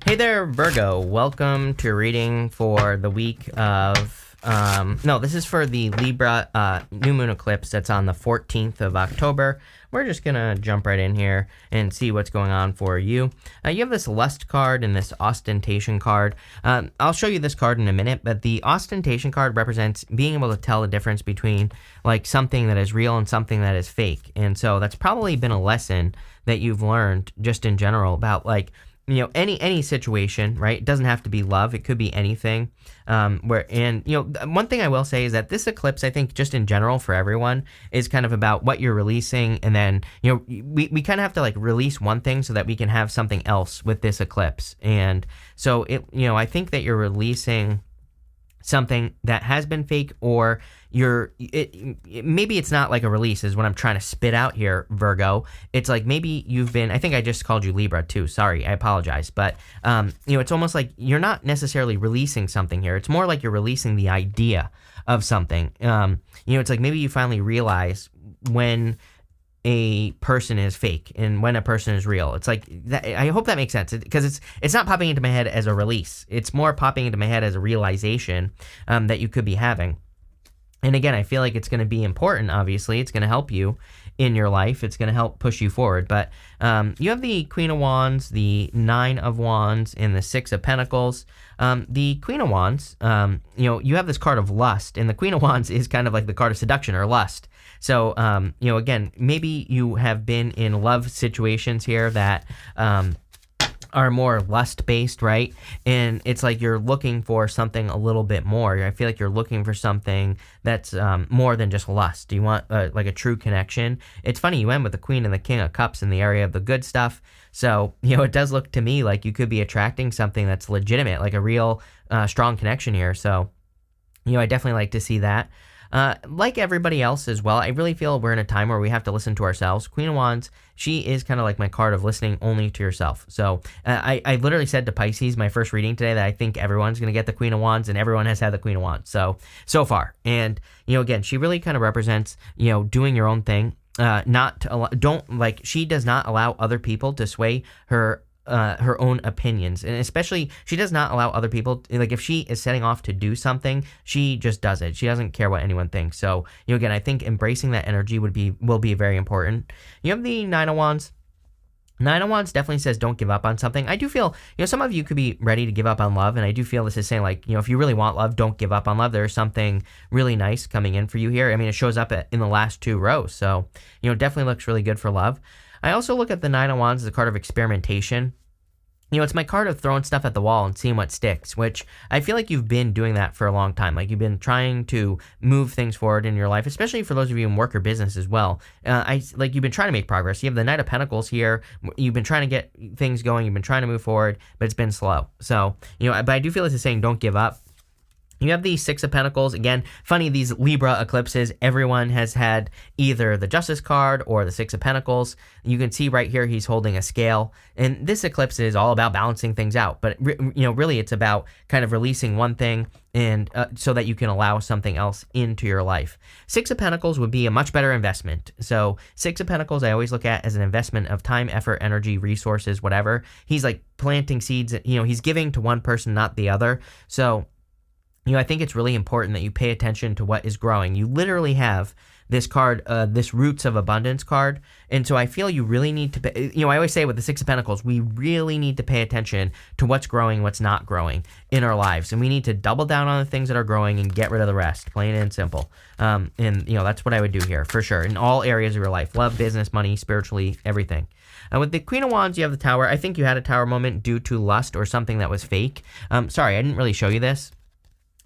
Hey there, Virgo. Welcome to reading for the week of, no, this is for the Libra new moon eclipse that's on the 14th of October. We're just going to jump right in here and see what's going on for you. You have this lust card and this ostentation card. I'll show you this card in a minute, but the ostentation card represents being able to tell the difference between like something that is real and something that is fake. And so that's probably been a lesson that you've learned just in general about like, you know, any situation, right? It doesn't have to be love. It could be anything. One thing I will say is that this eclipse, I think just in general for everyone, is kind of about what you're releasing. And then, you know, we kind of have to like release one thing so that we can have something else with this eclipse. And so I think that you're releasing something that has been fake, or maybe it's not like a release is what I'm trying to spit out here, Virgo. It's like maybe you've been, I think I just called you Libra too. Sorry, I apologize. But, it's almost like you're not necessarily releasing something here. It's more like you're releasing the idea of something. It's like maybe you finally realize when a person is fake and when a person is real. It's like that, I hope that makes sense, because it's not popping into my head as a release. It's more popping into my head as a realization that you could be having. And again, I feel like it's going to be important. Obviously, it's going to help you in your life. It's going to help push you forward. But you have the Queen of Wands, the Nine of Wands, and the Six of Pentacles. The Queen of Wands, you have this card of lust, and the Queen of Wands is kind of like the card of seduction or lust. So, again, maybe you have been in love situations here that are more lust-based, right? And it's like you're looking for something a little bit more. I feel like you're looking for something that's more than just lust. You want like a true connection. It's funny, you end with the Queen and the King of Cups in the area of the good stuff. So, it does look to me like you could be attracting something that's legitimate, like a real strong connection here. So, I definitely like to see that. Like everybody else as well, I really feel we're in a time where we have to listen to ourselves. Queen of Wands, she is kind of like my card of listening only to yourself. So I literally said to Pisces, my first reading today, that I think everyone's going to get the Queen of Wands, and everyone has had the Queen of Wands so far. And, again, she really kind of represents, doing your own thing. She does not allow other people to sway her own opinions, and especially she does not allow other people, like if she is setting off to do something, she just does it. She doesn't care what anyone thinks. So again, I think embracing that energy will be very important. You have the Nine of Wands. Nine of Wands definitely says don't give up on something. I do feel, some of you could be ready to give up on love, and I do feel this is saying like, if you really want love, don't give up on love. There's something really nice coming in for you here. I mean, it shows up in the last two rows, so definitely looks really good for love. I also look at the Nine of Wands as a card of experimentation. It's my card of throwing stuff at the wall and seeing what sticks, which I feel like you've been doing that for a long time. Like you've been trying to move things forward in your life, especially for those of you in work or business as well. You've been trying to make progress. You have the Knight of Pentacles here. You've been trying to get things going. You've been trying to move forward, but it's been slow. So, but I do feel this is saying don't give up. You have the Six of Pentacles. Again, funny, these Libra eclipses, everyone has had either the Justice card or the Six of Pentacles. You can see right here he's holding a scale. And this eclipse is all about balancing things out. But, really it's about kind of releasing one thing and so that you can allow something else into your life. Six of Pentacles would be a much better investment. So Six of Pentacles I always look at as an investment of time, effort, energy, resources, whatever. He's like planting seeds. He's giving to one person, not the other. So I think it's really important that you pay attention to what is growing. You literally have this card, this Roots of Abundance card. And so I feel you really need to pay, I always say with the Six of Pentacles, we really need to pay attention to what's growing, what's not growing in our lives. And we need to double down on the things that are growing and get rid of the rest, plain and simple. That's what I would do here for sure. In all areas of your life, love, business, money, spiritually, everything. With the Queen of Wands, you have the Tower. I think you had a Tower moment due to lust or something that was fake. Sorry, I didn't really show you this.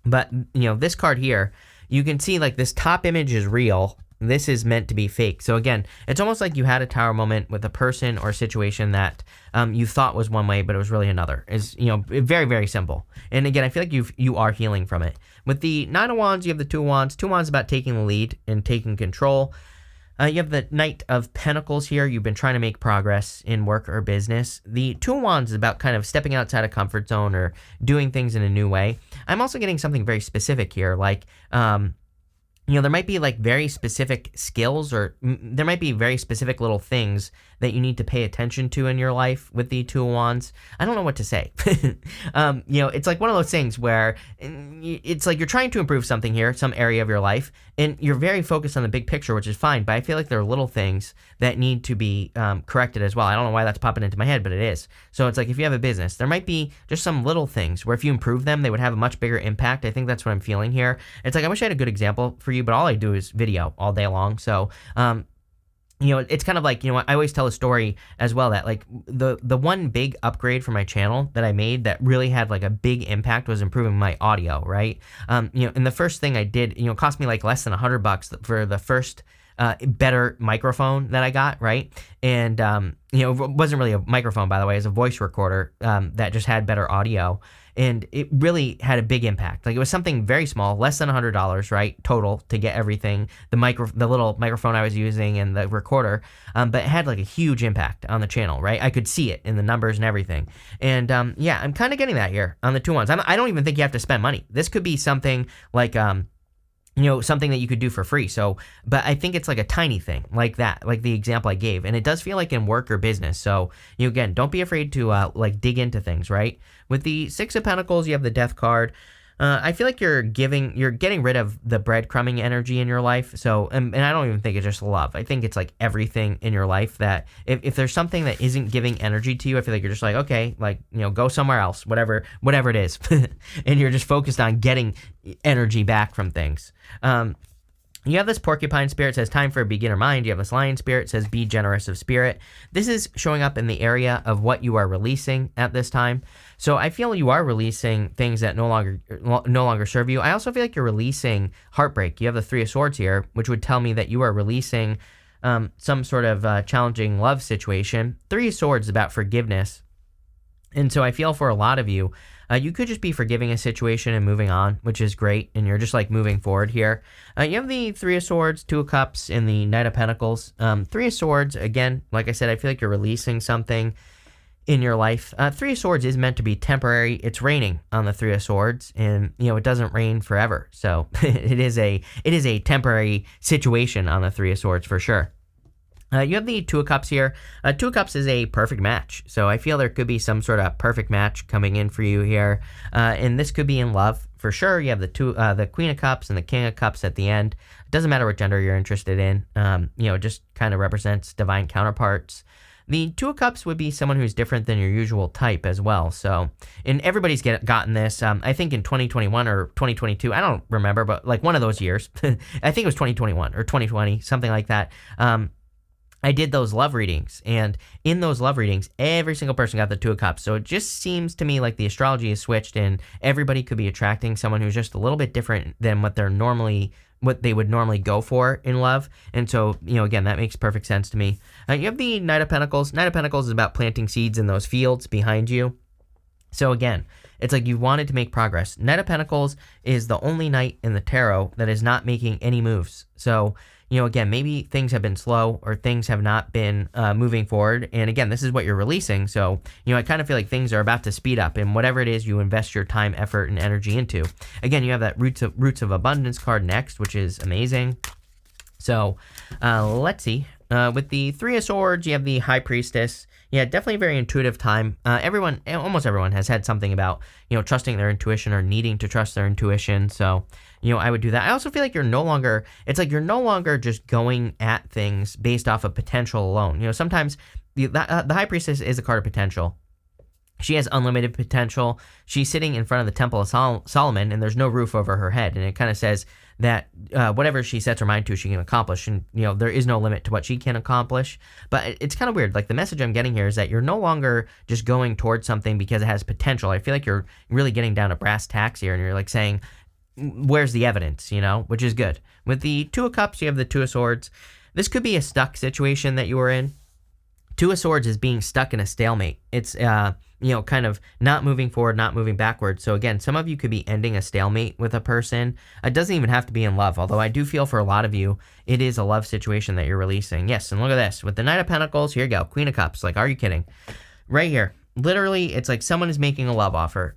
But, this card here, you can see like this top image is real. This is meant to be fake. So again, it's almost like you had a tower moment with a person or a situation that you thought was one way, but it was really another. Is very, very simple. And again, I feel like you are healing from it. With the Nine of Wands, you have the Two of Wands. Two of Wands is about taking the lead and taking control. You have the Knight of Pentacles here. You've been trying to make progress in work or business. The Two of Wands is about kind of stepping outside of comfort zone or doing things in a new way. I'm also getting something very specific here, like there might be like very specific skills, or there might be very specific little things that you need to pay attention to in your life with the Two of Wands. I don't know what to say. It's like one of those things where it's like you're trying to improve something here, some area of your life, and you're very focused on the big picture, which is fine, but I feel like there are little things that need to be corrected as well. I don't know why that's popping into my head, but it is. So it's like if you have a business, there might be just some little things where if you improve them, they would have a much bigger impact. I think that's what I'm feeling here. It's like I wish I had a good example for you, but all I do is video all day long. So, it's kind of like, I always tell a story as well that like the one big upgrade for my channel that I made that really had like a big impact was improving my audio, right? And the first thing I did, it cost me like less than $100 for the first better microphone that I got, right? And, it wasn't really a microphone, by the way, it was a voice recorder that just had better audio. And it really had a big impact. Like it was something very small, less than $100, right, total to get everything, the little microphone I was using and the recorder, but it had like a huge impact on the channel, right? I could see it in the numbers and everything. And I'm kind of getting that here on the Two Wands. I don't even think you have to spend money. This could be something like, something that you could do for free. So, but I think it's like a tiny thing like that, like the example I gave. And it does feel like in work or business. So, again, don't be afraid to dig into things, right? With the Six of Pentacles, you have the Death card. I feel like you're getting rid of the breadcrumbing energy in your life. So, and I don't even think it's just love. I think it's like everything in your life that if there's something that isn't giving energy to you, I feel like you're just like, okay, like, go somewhere else, whatever it is. And you're just focused on getting energy back from things. You have this porcupine spirit, says time for a beginner mind. You have this lion spirit, says be generous of spirit. This is showing up in the area of what you are releasing at this time. So I feel you are releasing things that no longer serve you. I also feel like you're releasing heartbreak. You have the Three of Swords here, which would tell me that you are releasing some sort of challenging love situation. Three of Swords is about forgiveness. And so I feel for a lot of you, you could just be forgiving a situation and moving on, which is great, and you're just like moving forward here. You have the Three of Swords, Two of Cups, and the Knight of Pentacles. Three of Swords, again, like I said, I feel like you're releasing something in your life. Three of Swords is meant to be temporary. It's raining on the Three of Swords, and it doesn't rain forever. So it is a temporary situation on the Three of Swords for sure. You have the Two of Cups here. Two of Cups is a perfect match. So I feel there could be some sort of perfect match coming in for you here. And this could be in love for sure. You have the Queen of Cups and the King of Cups at the end. It doesn't matter what gender you're interested in. Just kind of represents divine counterparts. The Two of Cups would be someone who's different than your usual type as well. So, and everybody's gotten this. I think in 2021 or 2022, I don't remember, but like one of those years. I think it was 2021 or 2020, something like that. I did those love readings, and in those love readings, every single person got the Two of Cups. So it just seems to me like the astrology is switched, and everybody could be attracting someone who's just a little bit different than what they would normally go for in love. And so, again, that makes perfect sense to me. You have the Knight of Pentacles. Knight of Pentacles is about planting seeds in those fields behind you. So again, it's like you wanted to make progress. Knight of Pentacles is the only knight in the tarot that is not making any moves. So, again, maybe things have been slow or things have not been moving forward. And again, this is what you're releasing. So, I kind of feel like things are about to speed up in whatever it is you invest your time, effort, and energy into. Again, you have that Roots of Abundance card next, which is amazing. So, let's see. With the Three of Swords, you have the High Priestess. Yeah, definitely a very intuitive time. Almost everyone has had something about, trusting their intuition or needing to trust their intuition. So, I would do that. I also feel like you're no longer just going at things based off of potential alone. Sometimes the High Priestess is a card of potential. She has unlimited potential. She's sitting in front of the Temple of Solomon, and there's no roof over her head. And it kind of says that whatever she sets her mind to, she can accomplish. And, there is no limit to what she can accomplish. But it's kind of weird. Like, the message I'm getting here is that you're no longer just going towards something because it has potential. I feel like you're really getting down to brass tacks here, and you're like saying, where's the evidence, which is good. With the Two of Cups, you have the Two of Swords. This could be a stuck situation that you were in. Two of Swords is being stuck in a stalemate. It's, kind of not moving forward, not moving backward. So again, some of you could be ending a stalemate with a person. It doesn't even have to be in love, although I do feel for a lot of you, it is a love situation that you're releasing. Yes, and look at this. With the Knight of Pentacles, here you go, Queen of Cups. Like, are you kidding? Right here. Literally, it's like someone is making a love offer.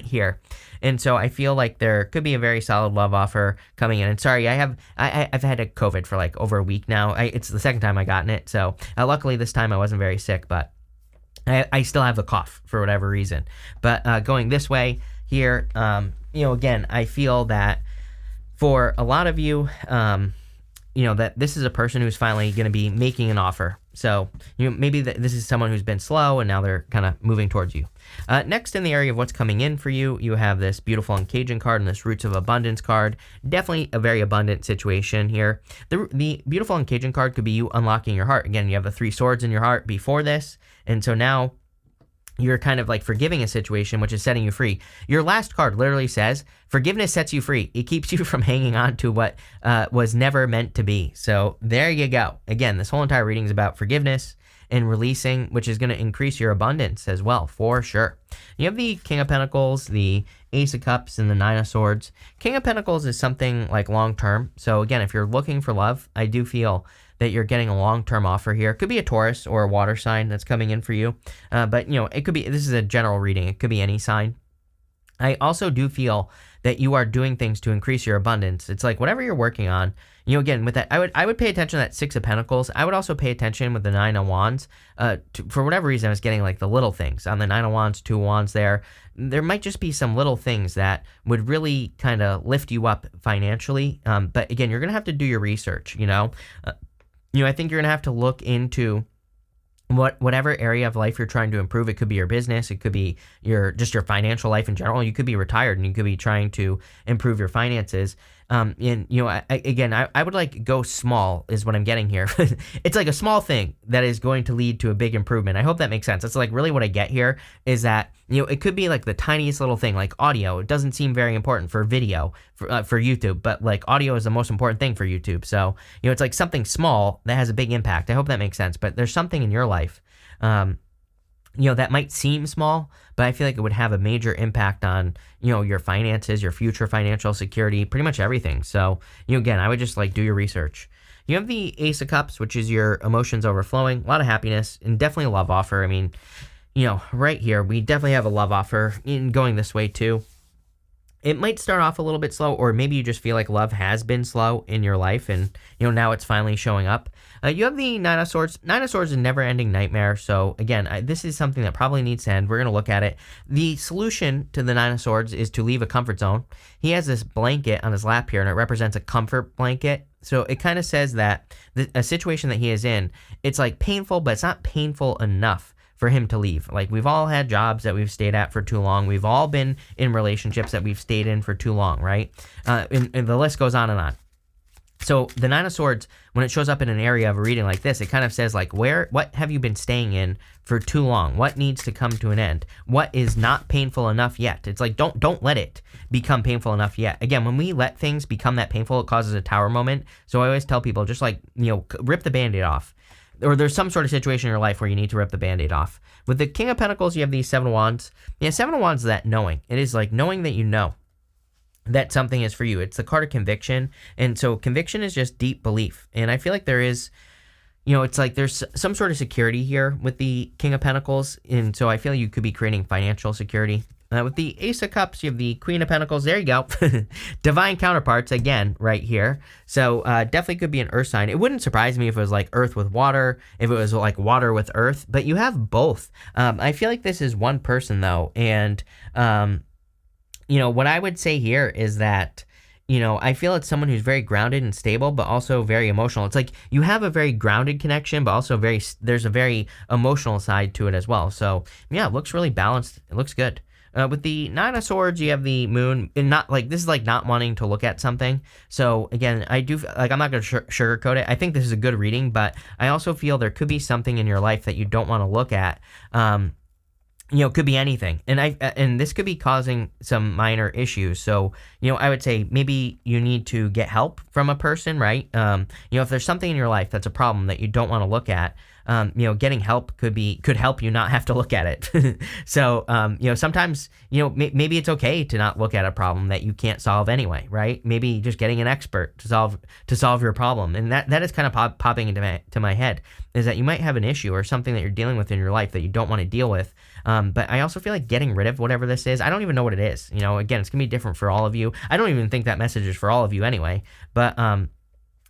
here. And so I feel like there could be a very solid love offer coming in. And sorry, I've had a COVID for like over a week now. It's the second time I gotten it. So luckily this time I wasn't very sick, but I still have the cough for whatever reason. But going this way here, again, I feel that for a lot of you, that this is a person who's finally going to be making an offer. So, maybe this is someone who's been slow and now they're kind of moving towards you. Next, in the area of what's coming in for you, you have this Beautiful Engaging card and this Roots of Abundance card. Definitely a very abundant situation here. The Beautiful Engaging card could be you unlocking your heart. Again, you have the 3 swords in your heart before this. And so now you're kind of like forgiving a situation, which is setting you free. Your last card literally says, forgiveness sets you free. It keeps you from hanging on to what was never meant to be. So there you go. Again, this whole entire reading is about forgiveness and releasing, which is going to increase your abundance as well, for sure. You have the King of Pentacles, the Ace of Cups, and the Nine of Swords. King of Pentacles is something like long-term. So again, if you're looking for love, I do feel that you're getting a long-term offer here. It could be a Taurus or a water sign that's coming in for you. But, it could be, this is a general reading. It could be any sign. I also do feel that you are doing things to increase your abundance. It's like whatever you're working on, again, with that, I would pay attention to that 6 of Pentacles. I would also pay attention with the 9 of Wands. For whatever reason, I was getting like the little things. On the 9 of Wands, 2 of Wands there might just be some little things that would really kind of lift you up financially. But again, you're going to have to do your research, I think you're going to have to look into whatever area of life you're trying to improve. It could be your business. It could be your financial life in general. You could be retired and you could be trying to improve your finances. I would like go small is what I'm getting here. It's like a small thing that is going to lead to a big improvement. I hope that makes sense. That's like really what I get here is that, it could be like the tiniest little thing, like audio. It doesn't seem very important for video for YouTube, but like audio is the most important thing for YouTube. So, it's like something small that has a big impact. I hope that makes sense, but there's something in your life, that might seem small, but I feel like it would have a major impact on, your finances, your future financial security, pretty much everything. So, again, I would just like do your research. You have the Ace of Cups, which is your emotions overflowing, a lot of happiness, and definitely a love offer. I mean, right here, we definitely have a love offer in going this way too. It might start off a little bit slow, or maybe you just feel like love has been slow in your life and, now it's finally showing up. You have the Nine of Swords. Nine of Swords is a never-ending nightmare. So, again, this is something that probably needs to end. We're going to look at it. The solution to the Nine of Swords is to leave a comfort zone. He has this blanket on his lap here, and it represents a comfort blanket. So it kind of says that a situation that he is in, it's like painful, but it's not painful enough for him to leave. Like, we've all had jobs that we've stayed at for too long. We've all been in relationships that we've stayed in for too long, right? And the list goes on and on. So the Nine of Swords, when it shows up in an area of a reading like this, it kind of says like, what have you been staying in for too long? What needs to come to an end? What is not painful enough yet? It's like, don't let it become painful enough yet. Again, when we let things become that painful, it causes a tower moment. So I always tell people, just like, rip the Band-Aid off. Or there's some sort of situation in your life where you need to rip the Band-Aid off. With the King of Pentacles, you have these 7 of Wands. Yeah, 7 of Wands is that knowing. It is like knowing that you know that something is for you. It's the card of conviction. And so conviction is just deep belief. And I feel like there is, it's like there's some sort of security here with the King of Pentacles. And so I feel you could be creating financial security. With the Ace of Cups, you have the Queen of Pentacles. There you go. Divine counterparts, again, right here. So definitely could be an earth sign. It wouldn't surprise me if it was like earth with water, if it was like water with earth, but you have both. I feel like this is one person, though. And, what I would say here is that, I feel it's someone who's very grounded and stable, but also very emotional. It's like you have a very grounded connection, but also there's a very emotional side to it as well. So, yeah, it looks really balanced. It looks good. With the Nine of Swords, you have the Moon, and this is like not wanting to look at something. So again, I do like, I'm not going to sugarcoat it. I think this is a good reading, but I also feel there could be something in your life that you don't want to look at. Could be anything, and this could be causing some minor issues. So, I would say maybe you need to get help from a person, right? If there's something in your life that's a problem that you don't want to look at, getting help could help you not have to look at it. So, sometimes, maybe it's okay to not look at a problem that you can't solve anyway, right? Maybe just getting an expert to solve your problem. And that is kind of popping into my head, is that you might have an issue or something that you're dealing with in your life that you don't want to deal with. But I also feel like getting rid of whatever this is. I don't even know what it is. Again, it's going to be different for all of you. I don't even think that message is for all of you anyway. But,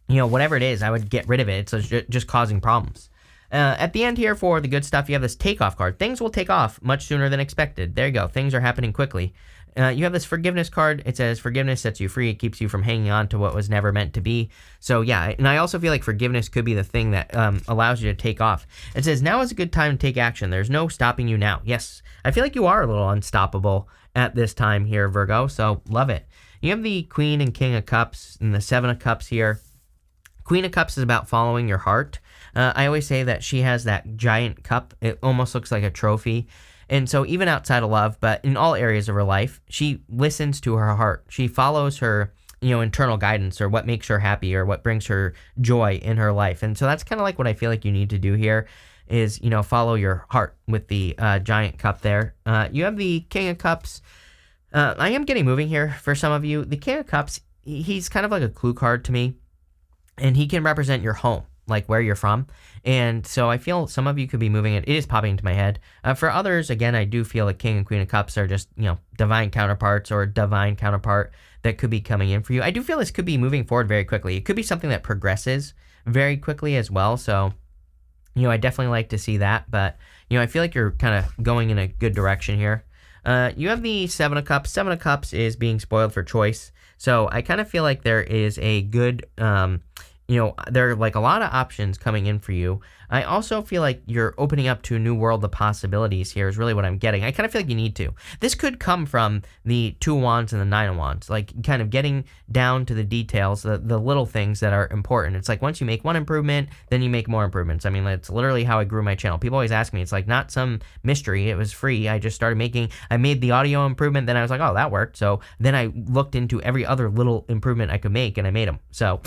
whatever it is, I would get rid of it. It's just causing problems. At the end here for the good stuff, you have this takeoff card. Things will take off much sooner than expected. There you go. Things are happening quickly. You have this forgiveness card. It says forgiveness sets you free. It keeps you from hanging on to what was never meant to be. So yeah, and I also feel like forgiveness could be the thing that allows you to take off. It says now is a good time to take action. There's no stopping you now. Yes, I feel like you are a little unstoppable at this time here, Virgo. So love it. You have the Queen and King of Cups and the Seven of Cups here. Queen of Cups is about following your heart. I always say that she has that giant cup. It almost looks like a trophy. And so even outside of love, but in all areas of her life, she listens to her heart. She follows her, internal guidance or what makes her happy or what brings her joy in her life. And so that's kind of like what I feel like you need to do here is, follow your heart with the giant cup there. You have the King of Cups. I am getting moving here for some of you. The King of Cups, he's kind of like a clue card to me, and he can represent your home, like where you're from. And so I feel some of you could be moving it. It is popping into my head. For others, again, I do feel like King and Queen of Cups are just, divine counterparts or a divine counterpart that could be coming in for you. I do feel this could be moving forward very quickly. It could be something that progresses very quickly as well. So, I definitely like to see that. But, I feel like you're kind of going in a good direction here. You have the Seven of Cups. Seven of Cups is being spoiled for choice. So I kind of feel like there is a good... there are like a lot of options coming in for you. I also feel like you're opening up to a new world of possibilities here is really what I'm getting. I kind of feel like you need to. This could come from the Two of Wands and the Nine of Wands, like kind of getting down to the details, the little things that are important. It's like once you make one improvement, then you make more improvements. I mean, that's literally how I grew my channel. People always ask me, it's like not some mystery. It was free. I just started I made the audio improvement. Then I was like, oh, that worked. So then I looked into every other little improvement I could make and I made them. So,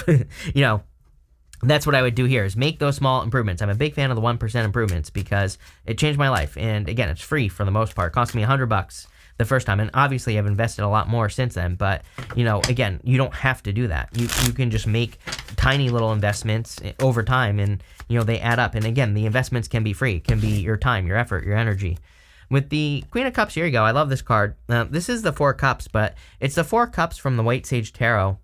that's what I would do here is make those small improvements. I'm a big fan of the 1% improvements because it changed my life. And again, it's free for the most part. It cost me $100 the first time. And obviously I've invested a lot more since then. But, again, you don't have to do that. You can just make tiny little investments over time and, they add up. And again, the investments can be free. It can be your time, your effort, your energy. With the Queen of Cups, here you go. I love this card. This is the Four Cups, but it's the Four Cups from the White Sage Tarot.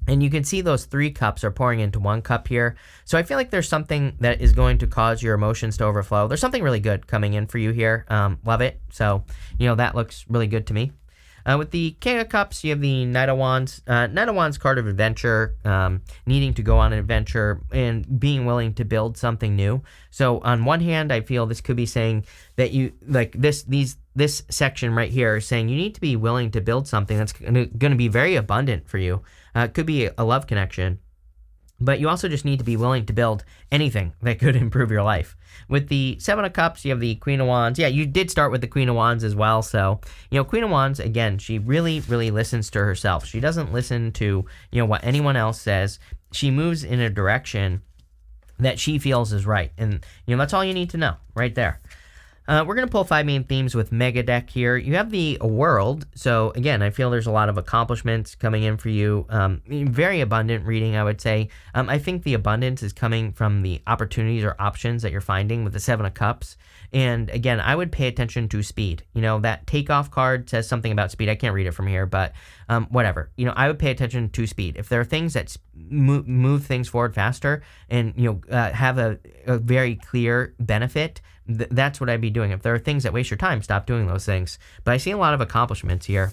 And you can see those three cups are pouring into one cup here. So I feel like there's something that is going to cause your emotions to overflow. There's something really good coming in for you here. Love it. So, that looks really good to me. With the King of Cups, you have the Knight of Wands. Knight of Wands card of adventure, needing to go on an adventure and being willing to build something new. So on one hand, I feel this could be saying that you like this section right here is saying you need to be willing to build something that's going to be very abundant for you. It could be a love connection. But you also just need to be willing to build anything that could improve your life. With the Seven of Cups, you have the Queen of Wands. Yeah, you did start with the Queen of Wands as well. So, Queen of Wands, again, she really, really listens to herself. She doesn't listen to, what anyone else says. She moves in a direction that she feels is right. And, that's all you need to know right there. We're going to pull 5 main themes with Mega Deck here. You have the World. So, again, I feel there's a lot of accomplishments coming in for you. Very abundant reading, I would say. I think the abundance is coming from the opportunities or options that you're finding with the Seven of Cups. And, again, I would pay attention to speed. That takeoff card says something about speed. I can't read it from here, but whatever. I would pay attention to speed. If there are things that move things forward faster and, have a very clear benefit, that's what I'd be doing. If there are things that waste your time, stop doing those things. But I see a lot of accomplishments here.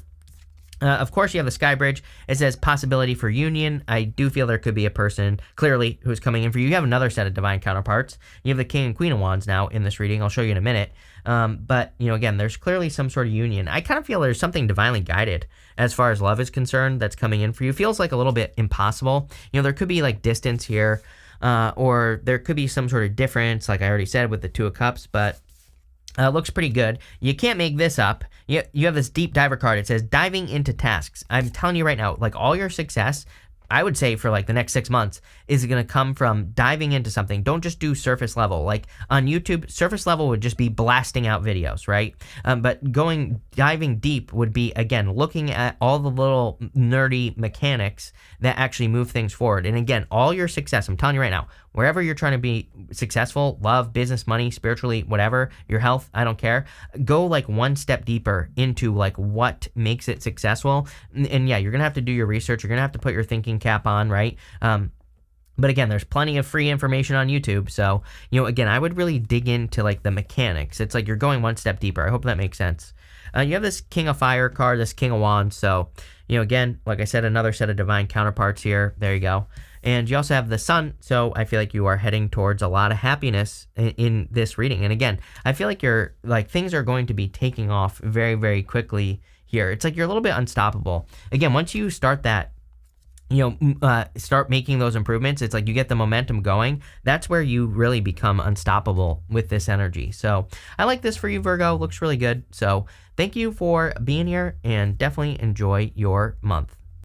Of course, you have the Sky Bridge. It says possibility for union. I do feel there could be a person, clearly, who's coming in for you. You have another set of divine counterparts. You have the King and Queen of Wands now in this reading. I'll show you in a minute. But, again, there's clearly some sort of union. I kind of feel there's something divinely guided as far as love is concerned that's coming in for you. Feels like a little bit impossible. There could be, like, distance here. Or there could be some sort of difference, like I already said, with the Two of Cups, but looks pretty good. You can't make this up. You have this Deep Diver card. It says diving into tasks. I'm telling you right now, like all your success, I would say for like the next 6 months, is going to come from diving into something. Don't just do surface level. Like on YouTube, surface level would just be blasting out videos, right? But diving deep would be, again, looking at all the little nerdy mechanics that actually move things forward. And again, all your success, I'm telling you right now, wherever you're trying to be successful, love, business, money, spiritually, whatever, your health, I don't care. Go like one step deeper into like what makes it successful. And yeah, you're going to have to do your research. You're going to have to put your thinking cap on, right? But again, there's plenty of free information on YouTube. So, again, I would really dig into like the mechanics. It's like you're going one step deeper. I hope that makes sense. You have this King of Fire card, this King of Wands. So, again, like I said, another set of divine counterparts here. There you go. And you also have the Sun. So I feel like you are heading towards a lot of happiness in this reading. And again, I feel like things are going to be taking off very, very quickly here. It's like you're a little bit unstoppable. Again, once you start that, start making those improvements, it's like you get the momentum going. That's where you really become unstoppable with this energy. So I like this for you, Virgo. Looks really good. So thank you for being here and definitely enjoy your month.